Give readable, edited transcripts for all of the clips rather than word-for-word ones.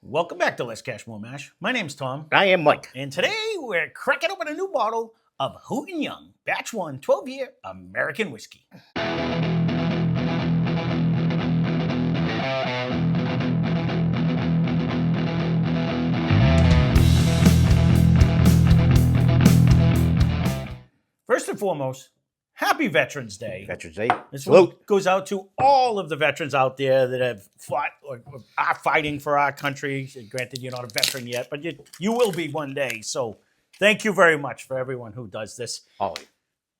Welcome back to Lesscashmoremash. My name's Tom, I am Mike. and today we're cracking open a new bottle of Hooten Young Batch 1 12-year American whiskey. First and foremost, happy Veterans Day. Veterans Day. This Salute. one goes out to all of the veterans out there that have fought or are fighting for our country. Granted, you're not a veteran yet, but you will be one day. So thank you very much for everyone who does this. Ollie.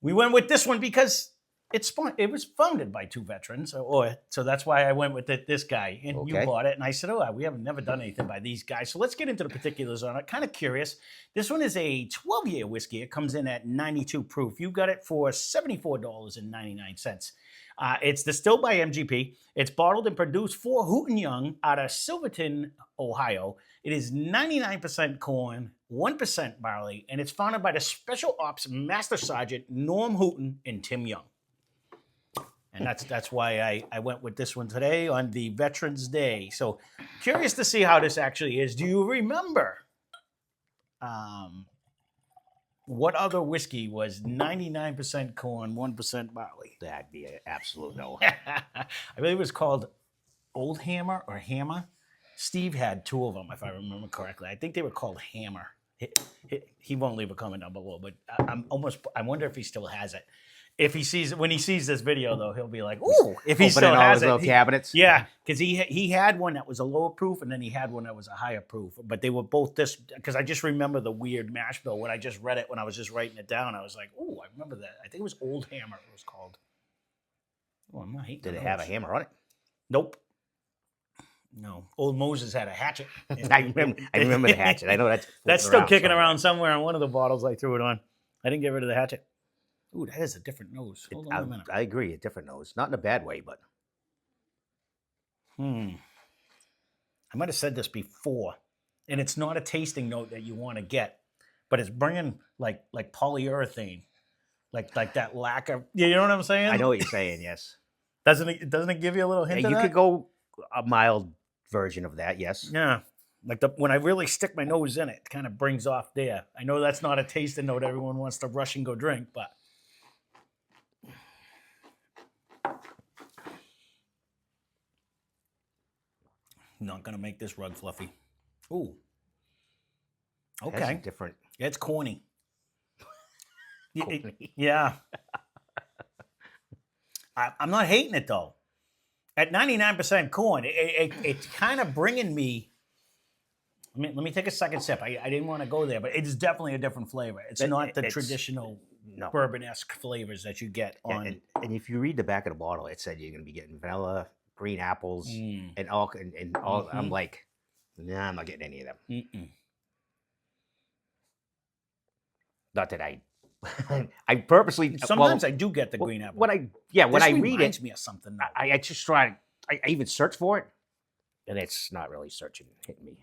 We went with this one because it was founded by two veterans, so that's why I went with this guy. And you Okay. bought it, and I said, "Oh, we haven't never done anything by these guys." So let's get into the particulars on it. Kind of curious. This one is a 12-year whiskey. It comes in at 92 proof. You got it for $74.99. It's distilled by MGP. It's bottled and produced for Hooten Young out of Silverton, Ohio. It is 99% corn, 1% barley, and it's founded by the Special Ops Master Sergeant Norm Hooten and Tim Young. And that's why I went with this one today on the Veterans Day. So curious to see how this actually is. Do you remember what other whiskey was 99% corn, 1% barley? That'd be an absolute no. I believe it was called Old Hammer or Hammer. Steve had two of them, if I remember correctly. I think they were called Hammer. He won't leave a comment down below, but I wonder if he still has it. If he sees when he sees this video, though, he'll be like, "Ooh!" If he still all has his it, little cabinets. yeah, because he had one that was a lower proof, and then he had one that was a higher proof. But they were both this. Because I just remember the weird mash bill when I just read it when I was just writing it down. I was like, "Ooh, I remember that." I think it was Old Hammer. It was called. Oh, I'm not hating. Did it have a hammer on it? Nope. No, Old Moses had a hatchet. I remember the hatchet. I know that's still kicking around somewhere on one of the bottles I threw it on. I didn't get rid of the hatchet. Ooh, that is a different nose. Hold on a minute. I agree, a different nose. Not in a bad way, but. I might have said this before, and it's not a tasting note that you want to get, but it's bringing like polyurethane, like that lacquer. You know what I'm saying? I know what you're saying, yes. Doesn't it give you a little hint of You that? could go a mild version of that, yes. Yeah. Like when I really stick my nose in it, it kind of brings off there. I know that's not a tasting note everyone wants to rush and go drink, but. Not gonna make this rug fluffy. Ooh. Okay. That's different. It's corny. Corny. Yeah. I'm not hating it though. At 99% corn, it's kind of bringing me. Let me take a second sip. I didn't want to go there, but it's definitely a different flavor. It's not the traditional bourbon-esque flavors that you get on. And if you read the back of the bottle, it said you're going to be getting vanilla, green apples, and all. I'm like, nah, I'm not getting any of them. Not that I purposely. Sometimes I do get the green apple. When I read it, reminds me of something. I just try. I even search for it, and it's not really hitting me.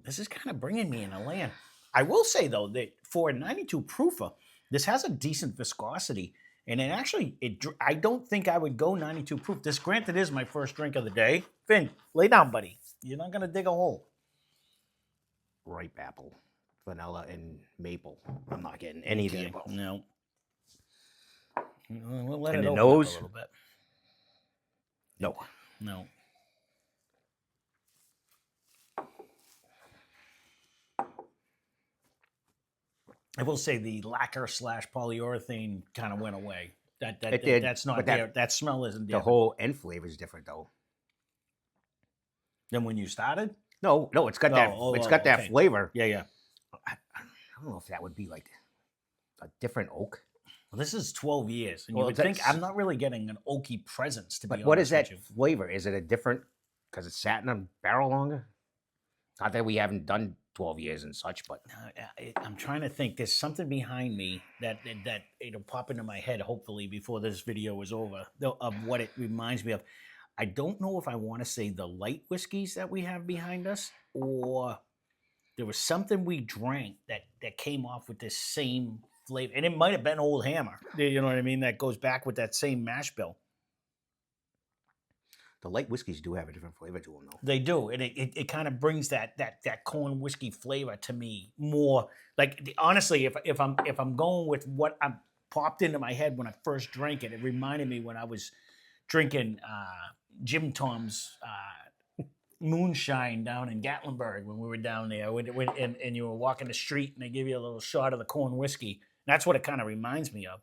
This is kind of bringing me in a land. I will say though that for a 92 proofer, this has a decent viscosity, and I don't think I would go 92 proof. This, granted, is my first drink of the day. Finn, lay down, buddy. You're not gonna dig a hole. Ripe apple, vanilla, and maple. I'm not getting any of the above. No. We'll let And it the open nose? up a little bit. No. I will say the lacquer / polyurethane kind of went away. That's not there. That smell isn't there. The whole end flavor is different though. Than when you started? No, it's got that flavor. Yeah. I don't know if that would be like a different oak. Well, this is 12 years, and you would think I'm not really getting an oaky presence, to be honest. What is that with you. flavor? Is it a different because it sat in a barrel longer? Not that we haven't done 12 years and such, but I'm trying to think. There's something behind me that it'll pop into my head, hopefully, before this video is over, of what it reminds me of. I don't know if I want to say the light whiskeys that we have behind us, or there was something we drank that came off with this same flavor. And it might have been Old Hammer. You know what I mean? That goes back with that same mash bill. The light whiskeys do have a different flavor to them, though. They do, and it kind of brings that corn whiskey flavor to me more. Like honestly, if I'm going with what I'm popped into my head when I first drank it, it reminded me when I was drinking Jim Tom's moonshine down in Gatlinburg when we were down there, and you were walking the street and they give you a little shot of the corn whiskey. That's what it kind of reminds me of.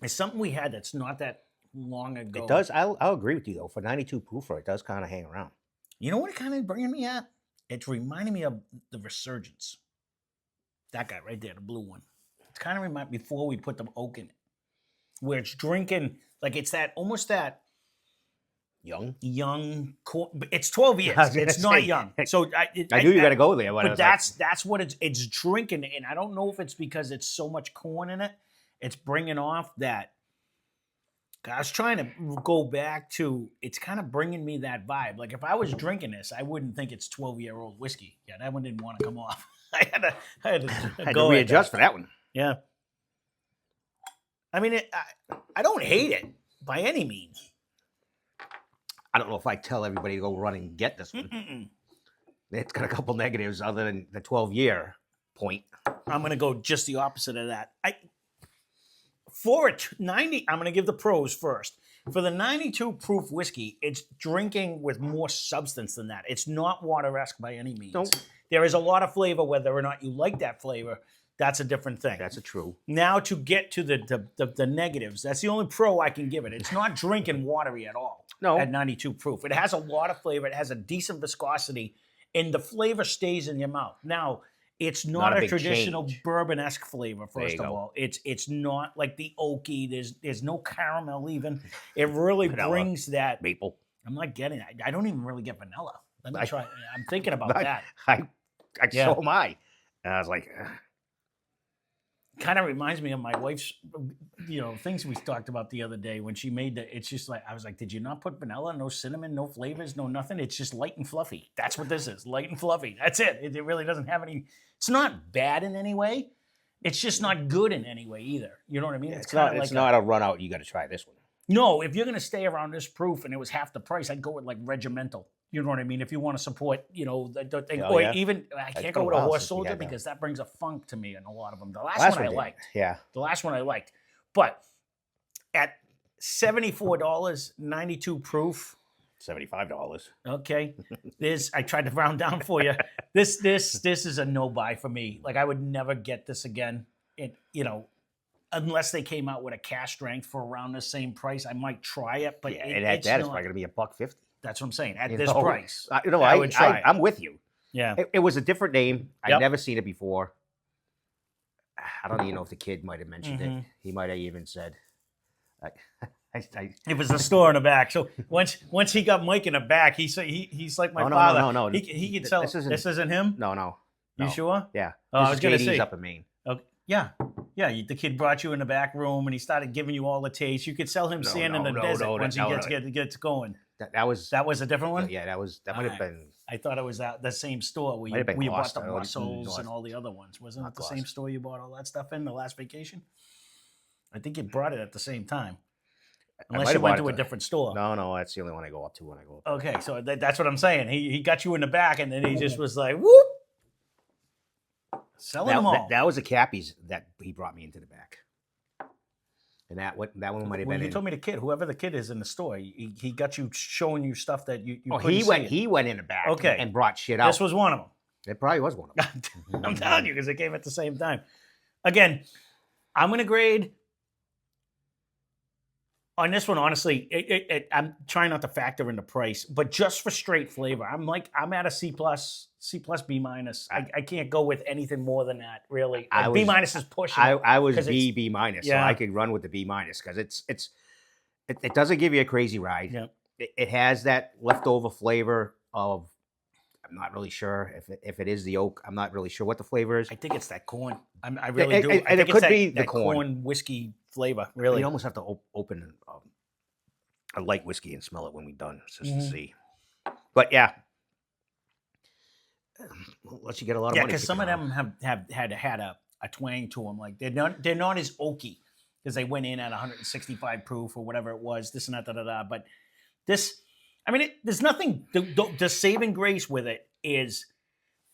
It's something we had that's not that long ago. It does. I'll agree with you though. For 92 proof, it does kind of hang around. You know what it kind of bringing me at? It's reminding me of the Resurgence. That guy right there, the blue one. It's kind of remind before we put the oak in it, where it's drinking like it's that almost that young. It's 12 years. It's not young. So I knew you were gonna go there, but that's what it's drinking, and I don't know if it's because it's so much corn in it. It's bringing off that. I was trying to go back to. It's kind of bringing me that vibe. Like if I was drinking this, I wouldn't think it's 12-year-old whiskey. Yeah, that one didn't want to come off. I had to go readjust for that one. Yeah. I mean, I don't hate it by any means. I don't know if I tell everybody to go run and get this one. It's got a couple negatives other than the 12-year point. I'm going to go just the opposite of that. For a 90, I'm going to give the pros first. For the 92 proof whiskey, it's drinking with more substance than that. It's not water-esque by any means. Nope. There is a lot of flavor. Whether or not you like that flavor, that's a different thing. That's a true. Now to get to the negatives, that's the only pro I can give it. It's not drinking watery at all. No. At 92 proof. It has a lot of flavor. It has a decent viscosity, and the flavor stays in your mouth. Now, it's not a traditional bourbon-esque flavor, first of all. It's not like the oaky. There's no caramel even. It really brings that maple. I'm not getting it. I don't even really get vanilla. Let me try. I'm thinking about that. So am I. And I was like, kind of reminds me of my wife's, things we talked about the other day when she made it's just like, I was like, did you not put vanilla, no cinnamon, no flavors, no nothing? It's just light and fluffy. That's what this is, light and fluffy. That's it. It really doesn't have any, it's not bad in any way. It's just not good in any way either. You know what I mean? It's not a run out. You got to try this one. No, if you're going to stay around this proof and it was half the price, I'd go with like regimental. You know what I mean? If you want to support, the thing, even I can't go with a horse soldier because that brings a funk to me in a lot of them. The last one I liked. Yeah. The last one I liked. But at $74, 92 proof. $75. Okay. I tried to round down for you. This is a no buy for me. Like I would never get this again. Unless they came out with a cash strength for around the same price, I might try it. But it's probably going to be $1.50. That's what I'm saying. At this price, I would try. I'm with you. Yeah, it was a different name. I'd never seen it before. I don't even know if the kid might have mentioned it. He might have even said, "It was the store in the back." So once he got Mike in the back, he's like my father. No. He could tell. This isn't him. No. You sure? Yeah. I was going to say up in Maine. Okay. Yeah. The kid brought you in the back room and he started giving you all the taste. You could sell him sand in the desert once he gets going. That was a different one. Yeah, that might have been. I thought it was the same store where you bought the mussels and all the other ones. Wasn't it the same store you bought all that stuff in the last vacation? I think you brought it at the same time. Unless you went to a different store. No, that's the only one I go up to when I go up. Okay, so that's what I'm saying. He got you in the back and then he just was like, whoop. Selling them all. That was the Cappies that he brought me into the back. And that one might have been. You told me the kid, whoever the kid is in the store, he got you showing you stuff that you. He went in the back. Okay. And brought shit out. This was one of them. It probably was one of them. I'm telling you because they came at the same time. Again, I'm gonna grade on this one. Honestly, I'm trying not to factor in the price, but just for straight flavor, I'm at a C+, B-. I can't go with anything more than that, really. B- is pushing. I was B-. So I could run with the B- because it doesn't give you a crazy ride. Yeah. It has that leftover flavor of, I'm not really sure if it is the oak. I'm not really sure what the flavor is. I think it's that corn. I really do. And it could be the corn whiskey flavor, really. You almost have to open a light whiskey and smell it when we're done, just to see. But yeah, unless you get a lot of Yeah, money. because some of kicking them have had a twang to them. Like they're not as oaky because they went in at 165 proof or whatever it was. This and that, da da da. But this, I mean, there's nothing. The saving grace with it is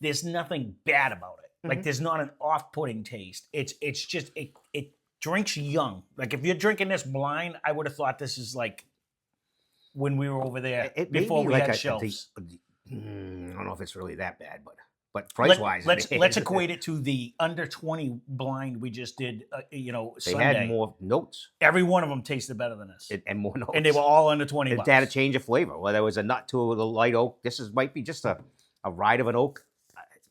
there's nothing bad about it. Like Mhm. there's not an off-putting taste. It's just it drinks young. Like if you're drinking this blind, I would have thought this is like when we were over there It may before be we like had I shelves. don't know if it's really that bad, but price wise, Let's equate it to the under 20 blind we just did. They Sunday. had more notes Every one of them tasted better than this, and more notes, and they were all under 20 It bucks. had a change of flavor. Whether it was a nut to the light oak, might be just a ride of an oak.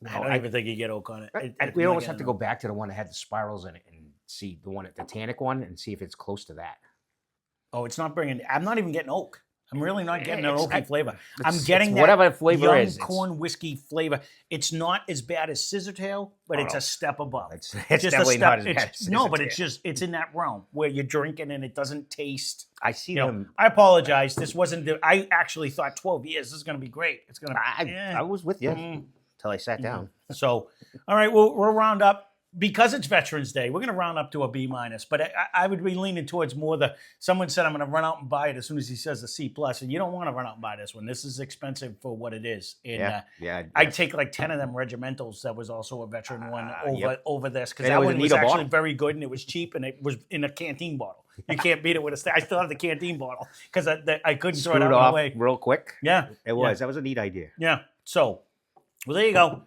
I don't even think you get oak on it. We always have to go back to the one that had the spirals in it and see the tannic one and see if it's close to that. Oh, it's not bringing. I'm not even getting oak. I'm really not getting an It's- oaky flavor. I'm It's getting that whatever flavor young is. corn whiskey flavor. It's not as bad as Scissortail, but Oh, it's no. a step above. It's Just definitely not as bad. it's- as no, but Scissortail. it's in that realm where you're drinking and it doesn't taste. I see You know, them. I apologize. This wasn't. I actually thought 12 years. This is going to be great. It's going to. I was with you Mm. until I sat down. So, all right, we'll round up because it's Veterans Day. We're going to round up to a B minus, but I would be leaning towards more the. Someone said I'm going to run out and buy it as soon as he says a C plus, and you don't want to run out and buy this one. This is expensive for what it is. And, Yeah. I'd take like 10 of them regimentals. That was also a veteran one over this because And that it was a one was neater actually bottle. very good and it was cheap and it was in a canteen bottle. You can't beat it with a. I still have the canteen bottle because I couldn't throw Screwed it it out off away. real quick. Yeah, It was. That was a neat idea. yeah. So, well, there you go.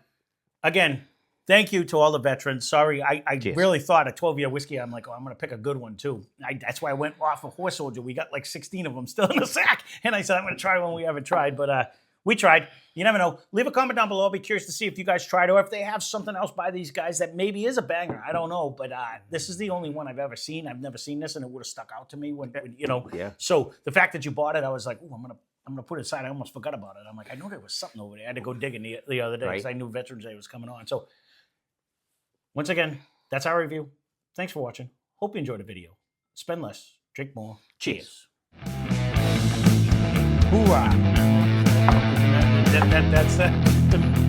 Again, thank you to all the veterans. Sorry, I Cheers. really thought a 12-year whiskey. I'm like, oh, I'm going to pick a good one too. That's why I went off of Horse Soldier. We got like 16 of them still in the sack. And I said, I'm going to try one we haven't tried. But we tried. You never know. Leave a comment down below. I'll be curious to see if you guys tried or if they have something else by these guys that maybe is a banger. I don't know. But this is the only one I've ever seen. I've never seen this, and it would have stuck out to me when you know. Yeah. So the fact that you bought it, I was like, oh, I'm gonna put it aside. I almost forgot about it. I'm like, I know there was something over there. I had to go digging the other day because Right. I knew Veterans Day was coming on. So once again, that's our review. Thanks for watching. Hope you enjoyed the video. Spend less, drink more. Cheers. Hoorah! That's the